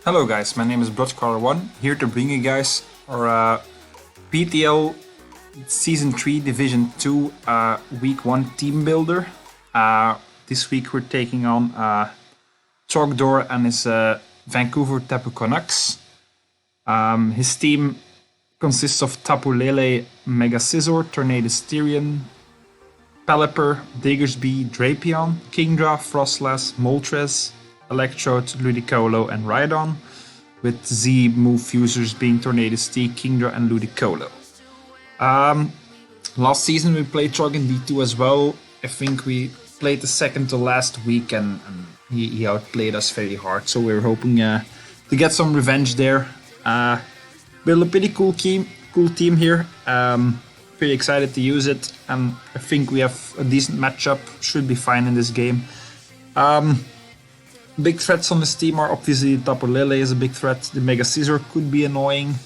Hello guys, my name is Bloodcaller1, here to bring you guys our PTL Season 3 Division 2 Week 1 team builder. This week we're taking on Trogdor and his Vancouver Tapu Konucks. His team consists of Tapu Lele, Mega Scizor, Tornadus, Pelipper, Diggersby, Drapion, Kingdra, Frostlass, Moltres, Electrode, Ludicolo, and Rhydon, with Z move fusers being Tornadus, Kingdra, and Ludicolo. Last season we played Trog in D2 as well. I think we played the second to last week and he outplayed us very hard, so we're hoping to get some revenge there. Build a pretty cool team here. Pretty excited to use it, and I think we have a decent matchup. Should be fine in this game. Big threats on this team are obviously Tapu Lele is a big threat. The Mega Scizor could be annoying.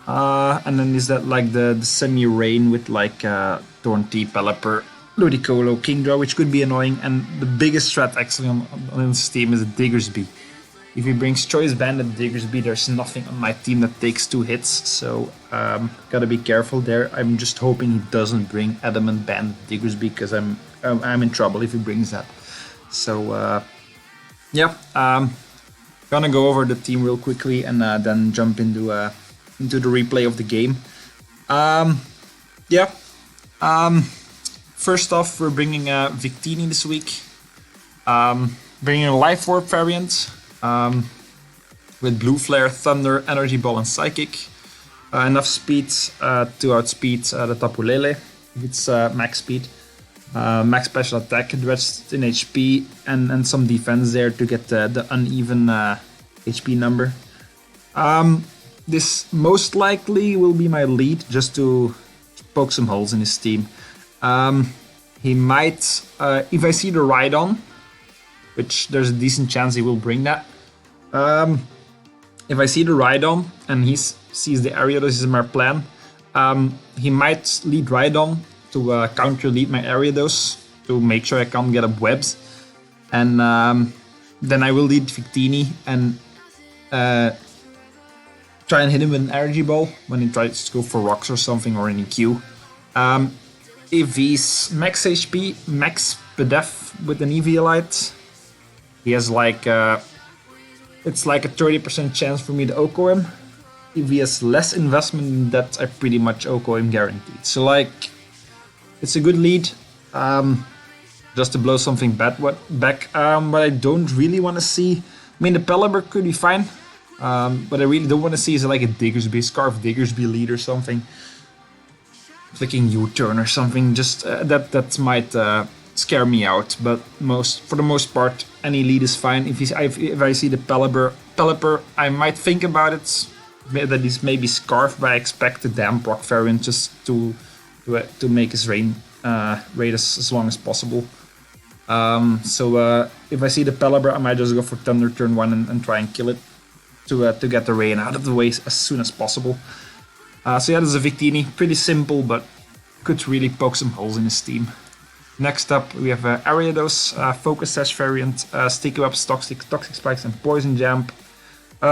And then is that like the semi-rain with like Thorntea, Pelipper, Ludicolo, Kingdra, which could be annoying. And the biggest threat actually on this team is a Diggersby. If he brings Choice Banded Diggersby, there's nothing on my team that takes 2 hits. So gotta be careful there. I'm just hoping he doesn't bring Adamant Banded Diggersby, because I'm in trouble if he brings that. So yeah, gonna go over the team real quickly and then jump into the replay of the game. First off, we're bringing Victini this week. Bringing a Life Orb variant with Blue Flare, Thunder, Energy Ball, and Psychic. Enough speed to outspeed the Tapu Lele if it's max speed. Max special attack, rest in HP, and some defense there to get the uneven HP number. This most likely will be my lead, just to poke some holes in his team. He might, if I see the Rhydon, which there's a decent chance he will bring that. If I see the Rhydon and he sees the area, this is my plan. He might lead Rhydon to counter lead my Ariados to make sure I can't get up webs, and then I will lead Victini and try and hit him with an energy ball when he tries to go for rocks or something, or any Q. If he's max HP, max PDEF with an Eviolite, he has like it's like a 30% chance for me to OHKO him. If he has less investment than that, I pretty much OHKO him guaranteed. So like, it's a good lead, just to blow something bad back. But I don't really want to see. I mean, the Pelipper could be fine, but I really don't want to see is like a Diggersby, Scarf Diggersby lead or something, flicking U-turn or something. Just that might scare me out. But for the most part, any lead is fine. If I see the Pelipper, I might think about it. That is maybe Scarf, but I expect the Damp Rock variant just to make his raid as long as possible. So if I see the Pelipper, I might just go for Thunder turn 1 and try and kill it to get the rain out of the way as soon as possible. So yeah, this is a Victini. Pretty simple, but could really poke some holes in his team. Next up, we have Ariados, Focus Sash variant, Sticky Webs, Toxic Spikes, and Poison Jam.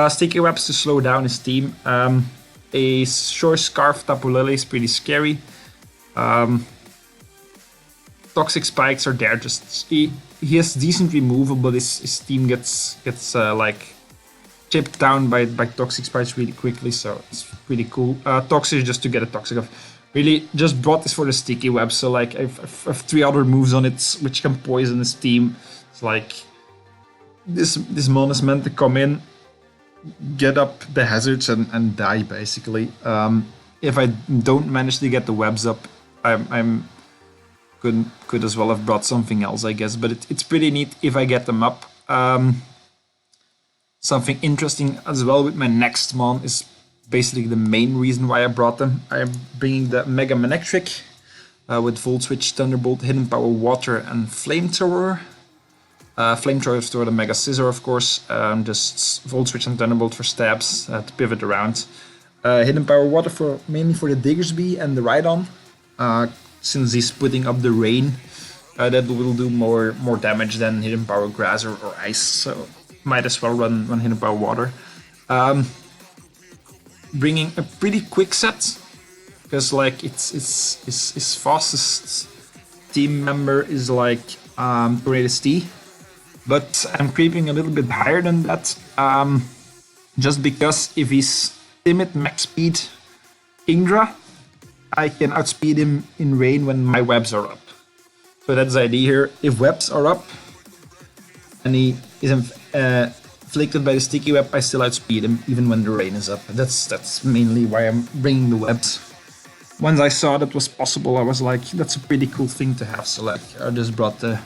Sticky Webs to slow down his team. A Short Scarf Tapu Lele is pretty scary. Toxic Spikes are there. Just he has decent removal, but his team gets like chipped down by Toxic Spikes really quickly, so it's pretty cool. Toxic just to get a Toxic off. Really just brought this for the Sticky Web, so like I have 3 other moves on it which can poison his team. It's like this mon is meant to come in, get up the hazards and die basically. If I don't manage to get the webs up, I'm could as well have brought something else, I guess, but it's pretty neat if I get them up. Something interesting as well with my next mon is basically the main reason why I brought them. I'm bringing the Mega Manectric with Volt Switch, Thunderbolt, Hidden Power, Water, and Flamethrower. Flamethrower for the Mega Scizor, of course. Just Volt Switch and Thunderbolt for stabs to pivot around. Hidden Power, Water mainly for the Diggersby and the Rhydon. Since he's putting up the rain, that will do more damage than Hidden Power, Grass, or Ice. So might as well run hit by water. Bringing a pretty quick set, because like its fastest team member is like Tornado T, but I'm creeping a little bit higher than that, just because if he's timid max speed Kingdra, I can outspeed him in rain when my webs are up. So that's the idea here. If webs are up and he is afflicted by the sticky web, I still outspeed him even when the rain is up. That's mainly why I'm bringing the webs. Once I saw that was possible, I was like, that's a pretty cool thing to have. So like, I just brought the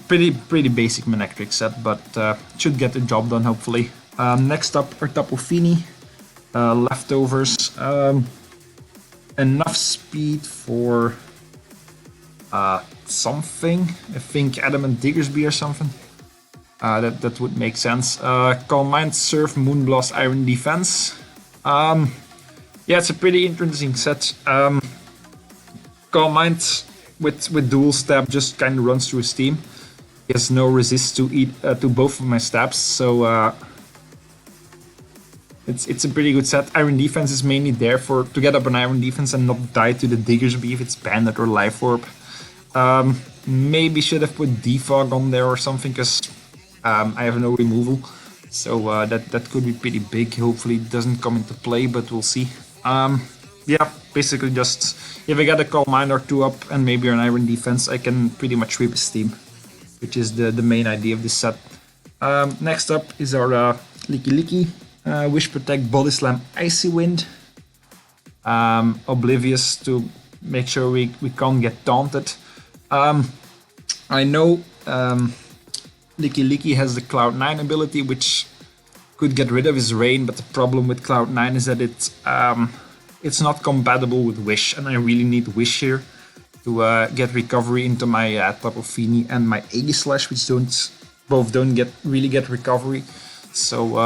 pretty basic Manectric set, but should get the job done hopefully. Next up are Tapu Fini, leftovers, enough speed for something. I think Adamant Diggersby or something. That would make sense. Calm Mind, Surf, Moonblast, Iron Defense. Yeah, it's a pretty interesting set. Calm Mind with dual stab just kind of runs through his team. He has no resist to both of my stabs, so it's a pretty good set. Iron Defense is mainly there to get up an Iron Defense and not die to the Diggersby if it's Bandit or Life Orb. Maybe should have put Defog on there or something, because I have no removal, so that could be pretty big. Hopefully it doesn't come into play, but we'll see. Yeah, basically just if I get a Calm Mind or two up and maybe an Iron Defense, I can pretty much sweep his team, which is the main idea of this set. Next up is our Licky Licky, Wish Protect, Body Slam, Icy Wind, Oblivious to make sure we can't get taunted. I know Licky Licky has the Cloud9 ability, which could get rid of his rain, but the problem with Cloud9 is that it's not compatible with Wish, and I really need Wish here to get recovery into my Tapu Fini and my Aegislash, which both don't really get recovery. So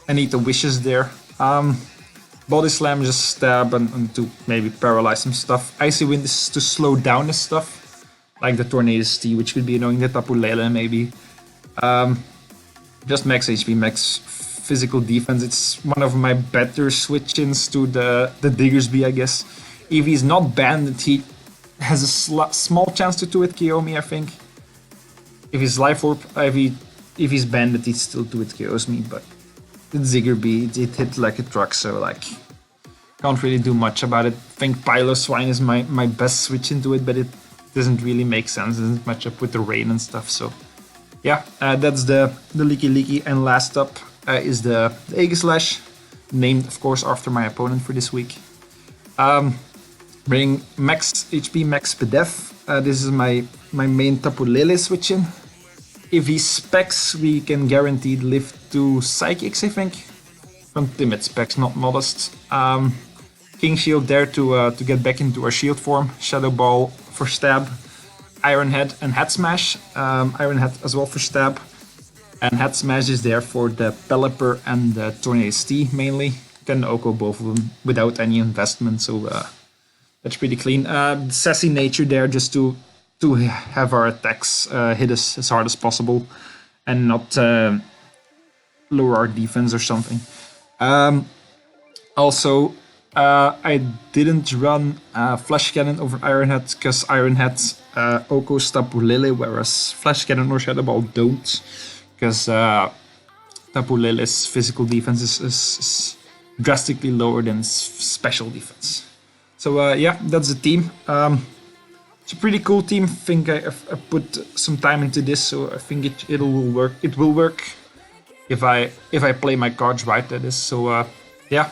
I need the Wishes there. Body Slam, just stab and to maybe paralyze some stuff. Icy Wind is to slow down the stuff, like the Tornado T, which could be annoying. The Tapu Lele maybe. Just max HP, max physical defense. It's one of my better switch-ins to the Diggersby, I guess. If he's not banned, he has a small chance to 2-hit KO me, I think. If he's Life Orb, if he's banned, he still 2-hit KOs me, but the Diggerby, it hit like a truck, so like can't really do much about it. I think Piloswine is my best switch into it, but it doesn't really make sense. It doesn't match up with the rain and stuff, so yeah, that's the Licky Licky. And last up is the Aegislash, named of course after my opponent for this week. Bring max HP, max PDEF. This is my main Tapu Lele switch in. If he specs, we can guaranteed lift to Psychics, I think. From timid specs, not modest. King Shield there to get back into our shield form. Shadow Ball for stab. Iron Head and Head Smash. Iron Head as well for stab. And Head Smash is there for the Pelipper and the Tornado T mainly. Can Oko both of them without any investment, so that's pretty clean. Sassy Nature there just to have our attacks hit us as hard as possible and not lower our defense or something. Also, I didn't run Flash Cannon over Iron Head because Iron Head Oko's Tapu Lele, whereas Flash Cannon or Shadow Ball don't, because Tapu Lele's physical defense is drastically lower than special defense. So yeah, that's the team. It's a pretty cool team. I think I put some time into this, so I think it will work. It will work if I play my cards right, that is. So yeah,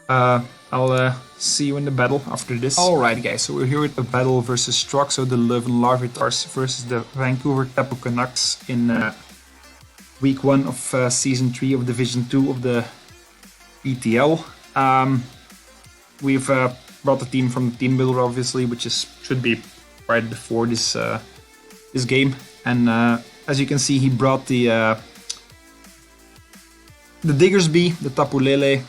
I'll see you in the battle after this. Alright guys, so we're here with the battle versus Trogdor, so the Leuven Larvitars versus the Vancouver Tapu Konucks in week 1 of season 3 of Division 2 of the PTL. We've brought the team from the team builder, obviously, which should be right before this game. And as you can see, he brought the Diggersby, the Tapu Lele,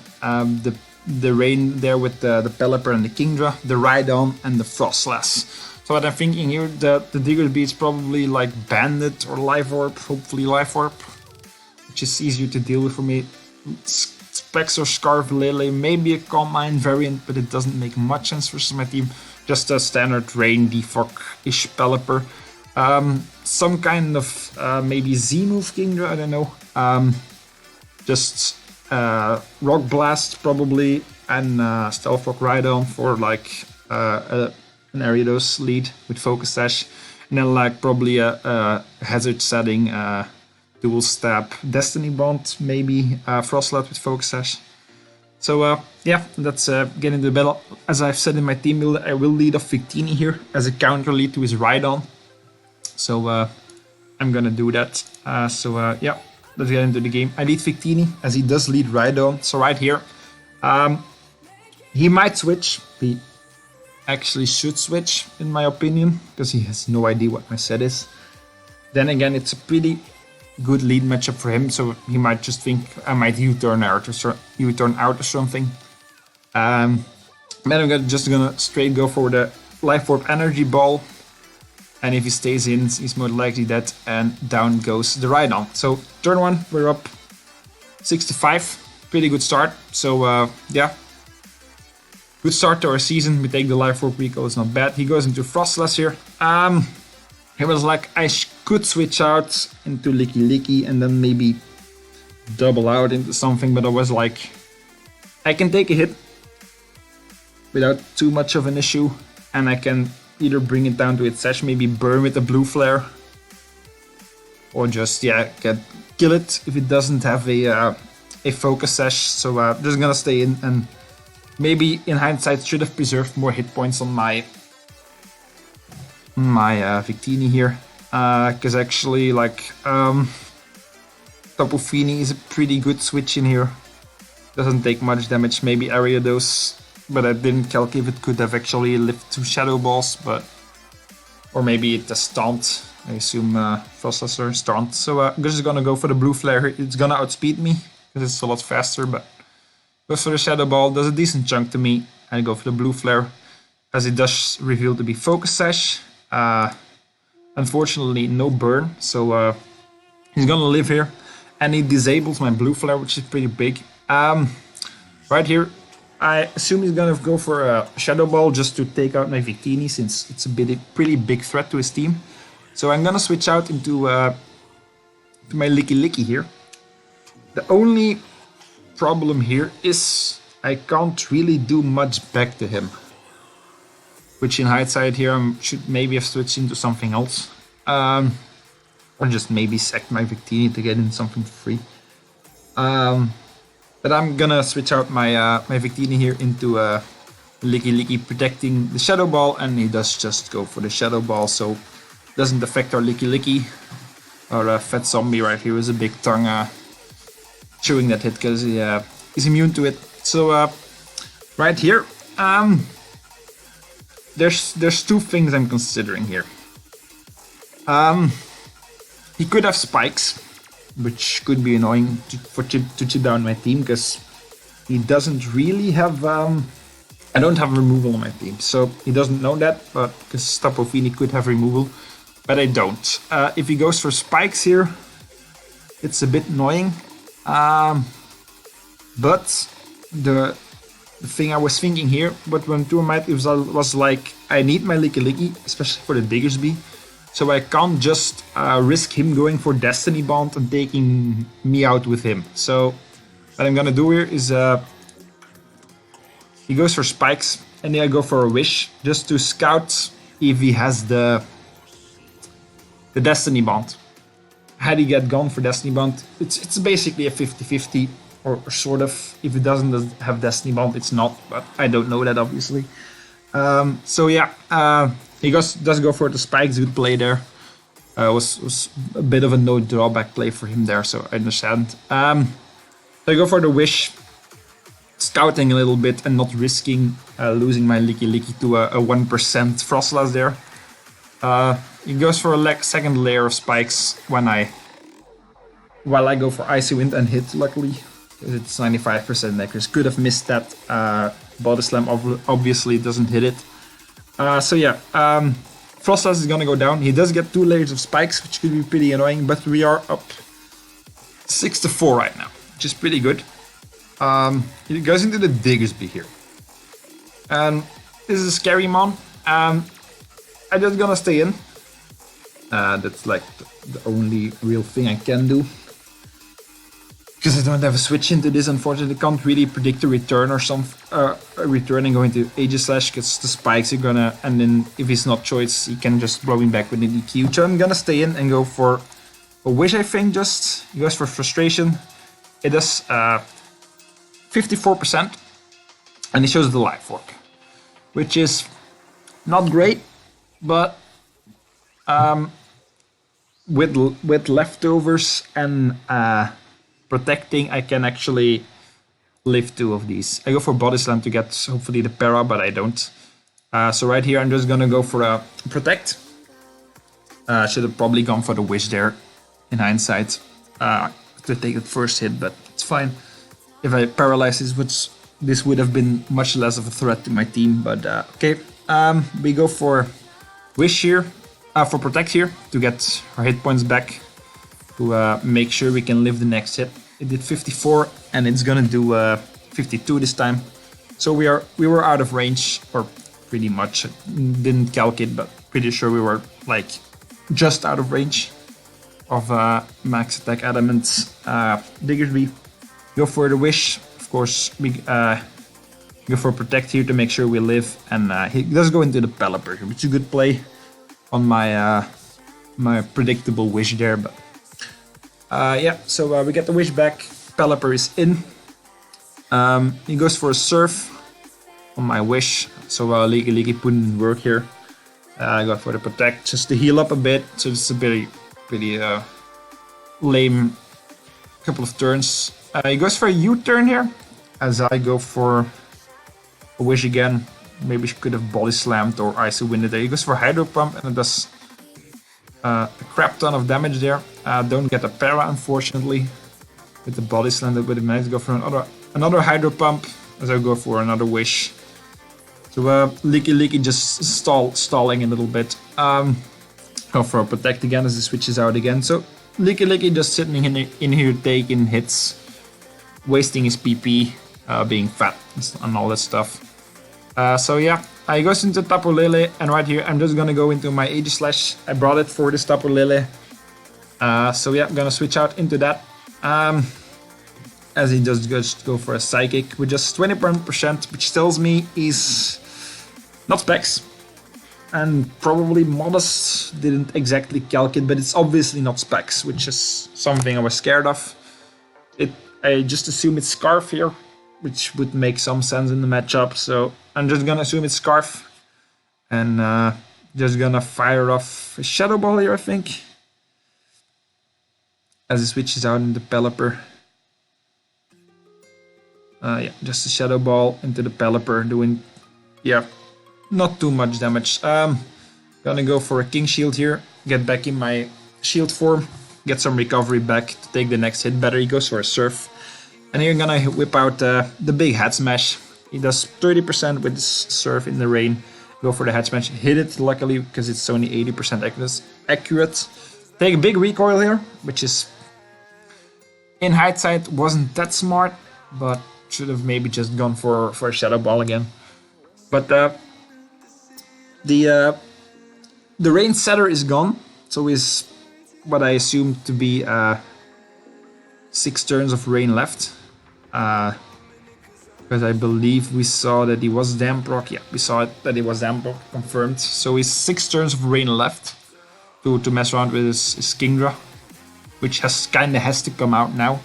the Rain there with the Pelipper and the Kingdra, the Rhydon and the Frostlass. So what I'm thinking here, the Diggersby is probably like Bandit or Life Orb, hopefully Life Orb, which is easier to deal with for me. Specs or Scarf Lily, maybe a Calm Mind variant, but it doesn't make much sense versus my team. Just a standard Rain, Defog-ish Pelipper. Some kind of maybe Z-move Kingdra, I don't know. Just Rock Blast probably, and Stealth Rock Rhydon for like an Ariados lead with Focus Sash, and then like probably a hazard setting, dual stab, Destiny Bond, maybe Frostlet with Focus Sash. So yeah, let's get into the battle. As I've said in my team build, I will lead off Victini here as a counter lead to his Rhydon. So I'm gonna do that. Yeah, let's get into the game. I lead Victini as he does lead Rhydon. So right here, he might switch. He actually should switch, in my opinion, because he has no idea what my set is. Then again, it's a pretty good lead matchup for him, so he might just think I might U-turn out or something. Then I'm just gonna straight go for the Life Orb Energy Ball, and if he stays in, he's more likely dead, and down goes the Rhydon. So turn 1, we're up 65, pretty good start. So yeah, good start to our season. We take the Life Orb recall, it's not bad. He goes into Frostless here. He was like, I could switch out into Licky and then maybe double out into something, but I was like, I can take a hit without too much of an issue, and I can either bring it down to its sash, maybe burn with a blue flare, or just, yeah, kill it if it doesn't have a focus sash. So just gonna stay in, and maybe in hindsight should have preserved more hit points on my Victini here, because actually like Tapu Fini is a pretty good switch in here. Doesn't take much damage, maybe Ariados, but I didn't calculate if it could have actually lived 2 Shadow Balls, but or maybe it has Stunt. I assume Frostlesser Stunt. So I'm just gonna go for the blue flare. It's gonna outspeed me because it's a lot faster, but goes for the Shadow Ball, does a decent chunk to me, and I go for the blue flare, as it does reveal to be Focus Sash. Unfortunately, no burn, so he's gonna live here, and he disables my blue flare, which is pretty big. Right here, I assume he's gonna go for a Shadow Ball just to take out my Victini, since it's a pretty big threat to his team. So I'm gonna switch out into to my Licky here. The only problem here is I can't really do much back to him, which in hindsight here I should maybe have switched into something else, or just maybe sacked my Victini to get in something free. But I'm gonna switch out my my Victini here into Licky protecting the Shadow Ball, and he does just go for the Shadow Ball, so doesn't affect our Licky. Our Fat Zombie right here is a big tongue chewing that hit because he's immune to it. So right here, there's 2 things I'm considering here. He could have spikes, which could be annoying to chip down my team, because he doesn't really have I don't have removal on my team, so he doesn't know that, but because Tapu Fini could have removal, but I don't. If he goes for spikes here, it's a bit annoying, but the thing I was thinking here, but when Tourmite was like, I need my Licky, especially for the Diggersby, so I can't just risk him going for Destiny Bond and taking me out with him. So what I'm gonna do here is he goes for spikes, and then I go for a wish just to scout if he has the Destiny Bond. Had he get gone for Destiny Bond, it's basically a 50-50, or sort of. If it doesn't have Destiny Bond, it's not, but I don't know that obviously. So yeah, he does go for the spikes. Good play there. Was a bit of a no drawback play for him there, so I understand. So I go for the wish, scouting a little bit and not risking losing my Licky to a 1% Frostless there. He goes for a second layer of spikes while I go for Icy Wind and hit, luckily, because it's 95% accuracy. Could have missed that. Body Slam obviously doesn't hit it. So yeah, Frost Dust is gonna go down. He does get 2 layers of spikes, which could be pretty annoying, but we are up 6-4 right now, which is pretty good. He goes into the Diggersby here. And this is a scary mon. I'm just gonna stay in. That's like the only real thing I can do. Because I don't have a switch into this, unfortunately. I can't really predict a return or some a return and go into Aegislash, because the spikes are gonna, and then if he's not choice, he can just blow him back with an EQ. So I'm gonna stay in and go for a Wish, I think. Just he goes for Frustration. It does 54%, and he shows the Life Orb, which is not great, but with leftovers and protecting, I can actually live 2 of these. I go for Body Slam to get hopefully the para, but I don't. So right here I'm just gonna go for a Protect. Should have probably gone for the Wish there in hindsight to take the first hit, but it's fine. If I paralyze this would have been much less of a threat to my team, but okay. We go for Wish here, for Protect here, to get our hit points back, to make sure we can live the next hit. It did 54, and it's gonna do 52 this time. So we were out of range, or pretty much. Didn't calc it, but pretty sure we were like just out of range of max attack adamants. Diggersby, go for the Wish. Of course, we go for Protect here to make sure we live, and he does go into the Pelipper, which is a good play on my my predictable Wish there, but yeah. So we get the Wish back. Pelipper is in. He goes for a Surf on my Wish, so Leaky didn't work here. I go for the Protect just to heal up a bit. So it's a pretty lame couple of turns. He goes for a U-turn here, as I go for a Wish again. Maybe she could have Body Slammed or Icy Winded there. He goes for Hydro Pump, and it does a crap ton of damage there. Don't get a para, unfortunately. With the Body Slam, that would have managed to go for another Hydro Pump, as I go for another Wish. So Leaky just stalling a little bit. Go for a Protect again as he switches out again. So Leaky just sitting in here taking hits, wasting his PP, being fat and all that stuff. So yeah, he goes into Tapu Lele, and right here I'm just gonna go into my Aegislash. I brought it for this Tapu Lele. So yeah, I'm gonna switch out into that. As he does just go for a Psychic with just 20%, which tells me he's not Specs. And probably Modest, didn't exactly calculate, but it's obviously not Specs, which is something I was scared of. I just assume it's Scarf here, which would make some sense in the matchup, so I'm just gonna assume it's Scarf. And just gonna fire off a Shadow Ball here, I think. As he switches out into Pelipper. Yeah, just a Shadow Ball into the Pelipper, doing, yeah, not too much damage. Gonna go for a King Shield here, get back in my shield form, get some recovery back to take the next hit better. He goes for a Surf. And here I'm gonna whip out the big Head Smash. He does 30% with this Surf in the rain. Go for the Head Smash, hit it luckily because it's only 80% accurate. Take a big recoil here, which is, in hindsight, wasn't that smart, but should have maybe just gone for a Shadow Ball again. But the Rain Setter is gone, so is what I assumed to be 6 turns of Rain left. Because I believe we saw that he was Damp Rock. Yeah, we saw that he was Damp Rock, confirmed. So he's 6 turns of Rain left to mess around with his Kingdra, which kinda has to come out now.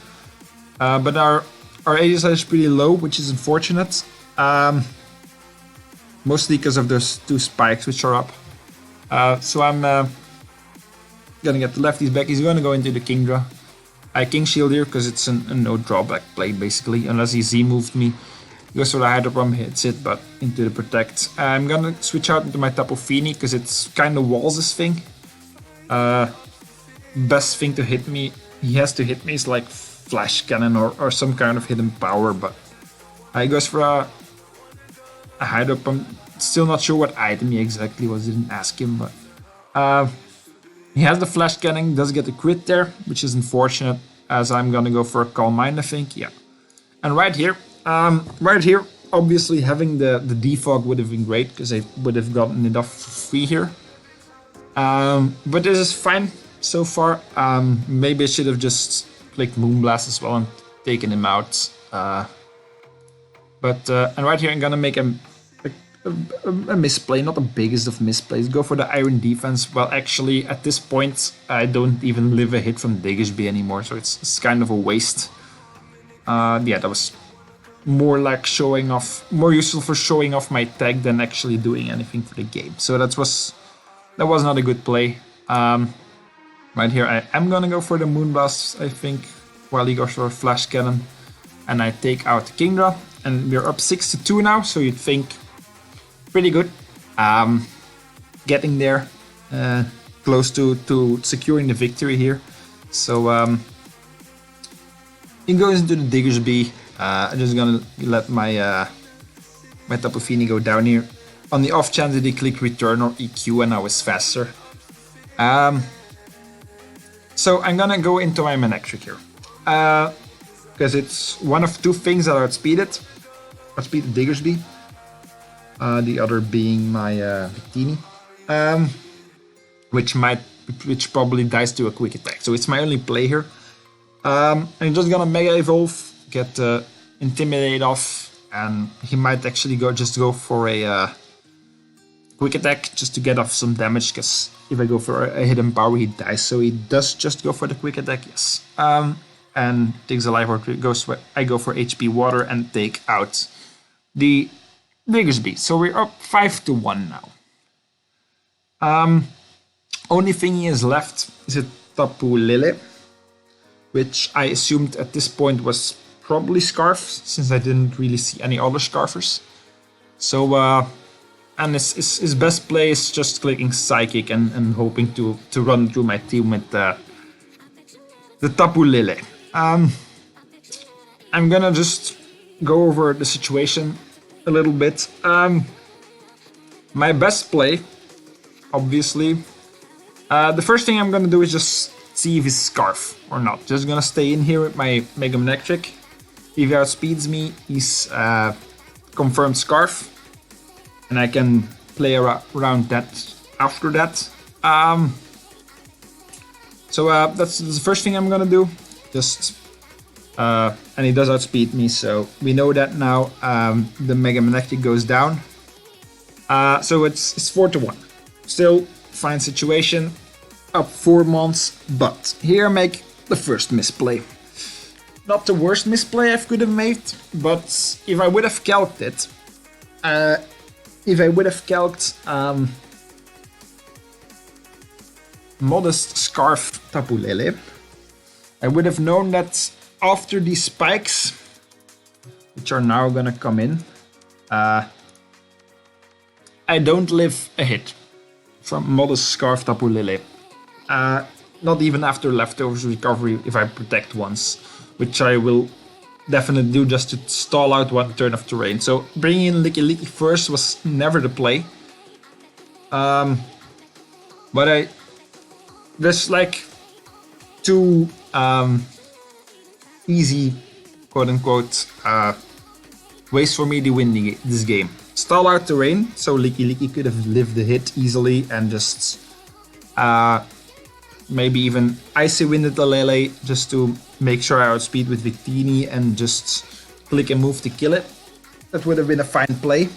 But our Aegislash is pretty low, which is unfortunate. Mostly because of those 2 spikes which are up. So I'm gonna get the lefties back. He's gonna go into the Kingdra. I King Shield here because it's a no drawback play basically, unless he Z-moved me. He goes for the Hydro Pump, hits it, but into the Protect. I'm gonna switch out into my Tapu Fini because it's kind of walls this thing. Best thing to hit me, he has to hit me, is like Flash Cannon or some kind of hidden power, but he goes for a Hydro Pump. Still not sure what item he exactly was, didn't ask him, but He has the flash cannon, does get a crit there, which is unfortunate, as I'm gonna go for a Calm Mind, I think, yeah. And right here, obviously having the defog would have been great, because I would have gotten it off for free here. But this is fine so far. Maybe I should have just clicked Moonblast as well and taken him out. And right here I'm gonna make a misplay, not the biggest of misplays. Go for the Iron Defense. Well, actually, at this point, I don't even live a hit from Diggersby anymore, so it's kind of a waste. Yeah, that was more like showing off, more useful for showing off my tag than actually doing anything for the game. So that was not a good play. Right here, I am gonna go for the Moonblast, I think, while he goes for a Flash Cannon, and I take out Kingdra, and we're up 6-2 now. So you'd think pretty good. Getting there, close to securing the victory here. So he goes into the Diggersby. I'm just gonna let my my Tapu Fini go down here. On the off chance that he click return or EQ and I was faster. So I'm gonna go into my Manectric here. Because it's one of two things that outspeed it. Outspeed the Diggersby. The other being my Victini. Which probably dies to a quick attack. So it's my only play here. I'm just gonna Mega Evolve, get Intimidate off, and he might actually go for a quick attack just to get off some damage, because if I go for a hidden power he dies, so he does just go for the quick attack, yes. And takes a life or I go for HP Water and take out the Diggersby. So we're up 5-1 now. Only thing he has left is a Tapu Lele, which I assumed at this point was probably Scarf, since I didn't really see any other Scarfers. So and his best play is just clicking Psychic and hoping to run through my team with the Tapu Lele. I'm gonna just go over the situation a little bit. My best play, obviously. The first thing I'm gonna do is just see if he's Scarf or not. Just gonna stay in here with my Mega Manectric. If he outspeeds me, he's confirmed Scarf. And I can play around that after that. So that's the first thing I'm gonna do. Just and he does outspeed me, so we know that now. The Mega Manectric goes down. So it's 4-1. Still fine situation. Up 4 months, but here I make the first misplay. Not the worst misplay I could have made, but if I would have calced it, Modest Scarf Tapu Lele, I would have known that after these spikes, which are now gonna come in, I don't live a hit from Modest Scarf Tapu Lele. Not even after Leftovers recovery if I protect once, which I will definitely do just to stall out one turn of terrain. So bringing in Licky first was never the play. But there's like two easy, quote-unquote, ways for me to win this game. Stall out terrain, so Licky could have lived the hit easily and just maybe even Icy Winded the Lele just to make sure I outspeed with Victini and just click and move to kill it. That would have been a fine play.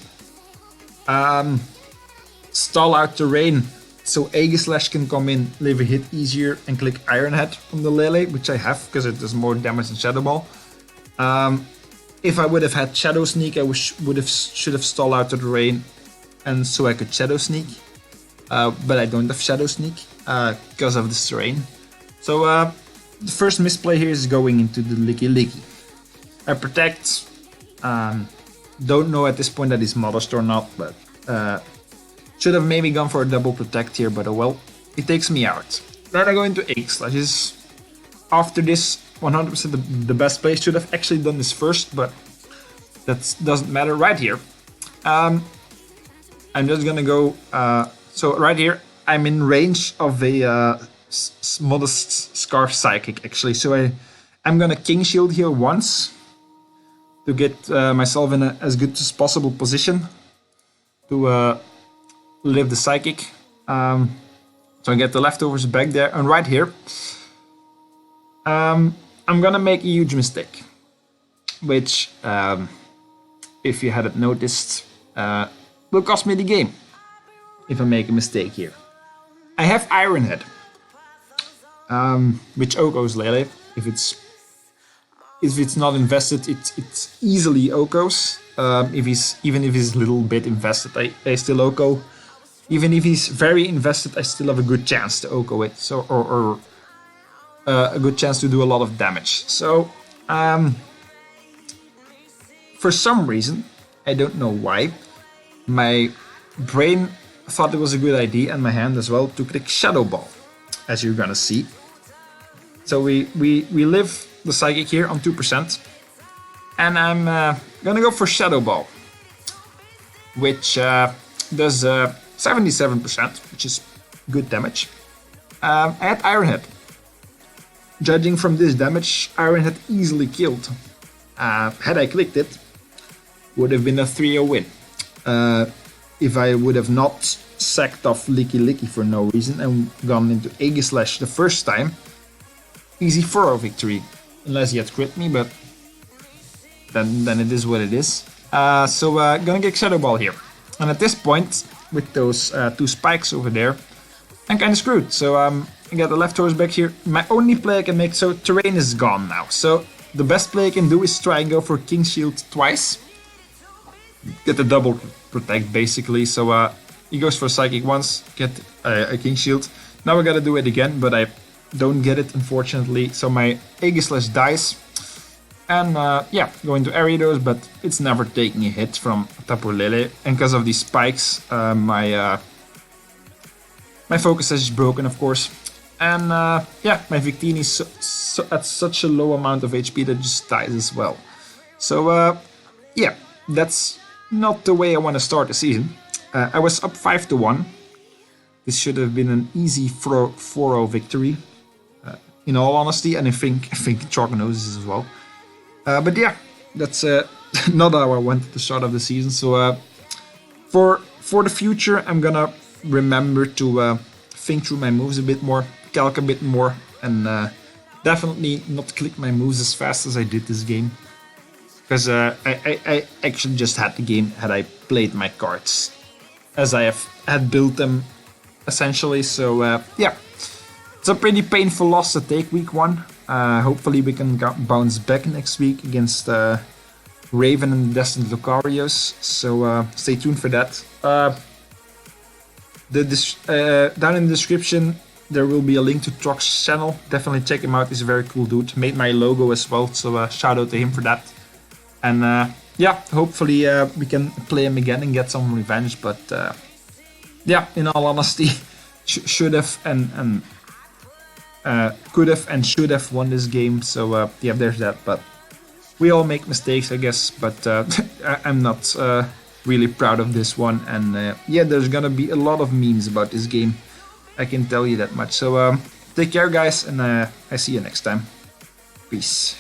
Stall out terrain so Aegislash can come in, live a hit easier, and click Iron Head on the Lele, which I have because it does more damage than Shadow Ball. If I would have had Shadow Sneak, I should have stalled out the terrain, and so I could Shadow Sneak. But I don't have Shadow Sneak because of this terrain. So the first misplay here is going into the Licky. I protect. Don't know at this point that he's modest or not, but should have maybe gone for a double protect here, but oh well. It takes me out. Then I go into Aegislash. After this, 100% the best play. Should have actually done this first, but that doesn't matter. Right here, I'm just gonna go. So right here, I'm in range of a modest Scarf Psychic, actually. So I'm gonna King Shield here once to get myself in as good as possible position to live the Psychic. So I get the leftovers back there, and right here, I'm gonna make a huge mistake, which, if you hadn't noticed, will cost me the game if I make a mistake here. I have Iron Head, which Oko's Lele. If it's not invested, it's easily Oko's. Even if he's a little bit invested, I still Oko. Even if he's very invested, I still have a good chance to Oko it. So or a good chance to do a lot of damage. So for some reason, I don't know why, my brain thought it was a good idea, and my hand as well, to click Shadow Ball, as you're gonna see. So we live the Psychic here on 2%, and I'm gonna go for Shadow Ball, which does 77%, which is good damage. I had Iron Head. Judging from this damage, Iron Head easily killed. Had I clicked it, would have been a 3-0 win. If I would have not sacked off Licky Licky for no reason and gone into Aegislash the first time, easy 4-0 victory. Unless he had crit me, but then it is what it is. So gonna get Shadow Ball here. And at this point, with those 2 spikes over there, I'm kinda screwed. So I got the leftovers back here. My only play I can make, so terrain is gone now. So the best play I can do is try and go for King Shield twice. Get the double protect basically. So he goes for Psychic once, get a King Shield. Now I gotta do it again, but I don't get it unfortunately. So my Aegislash dies. And yeah, going to Ariados, but it's never taking a hit from Tapu Lele. And because of these spikes, my focus is broken, of course. And yeah, my Victini is at such a low amount of HP that it just dies as well. So yeah, that's not the way I want to start the season. I was up 5-1. This should have been an easy 4-0 victory, in all honesty, and I think Trogdor knows this as well. But yeah, that's not how I wanted the start of the season. So for the future, I'm gonna remember to think through my moves a bit more, calc a bit more, and definitely not click my moves as fast as I did this game. Because I actually just had the game had I played my cards as I had built them, essentially. So yeah, it's a pretty painful loss to take week 1. Hopefully we can bounce back next week against Raven and Destined Lucarios. So stay tuned for that. Down in the description there will be a link to Trog's channel. Definitely check him out. He's a very cool dude. Made my logo as well, so shout out to him for that. And yeah, hopefully we can play him again and get some revenge. But yeah, in all honesty, should have and could have and should have won this game. So yeah, there's that. But we all make mistakes, I guess. But I'm not really proud of this one. And yeah, there's gonna be a lot of memes about this game. I can tell you that much. So take care, guys, and I see you next time. Peace.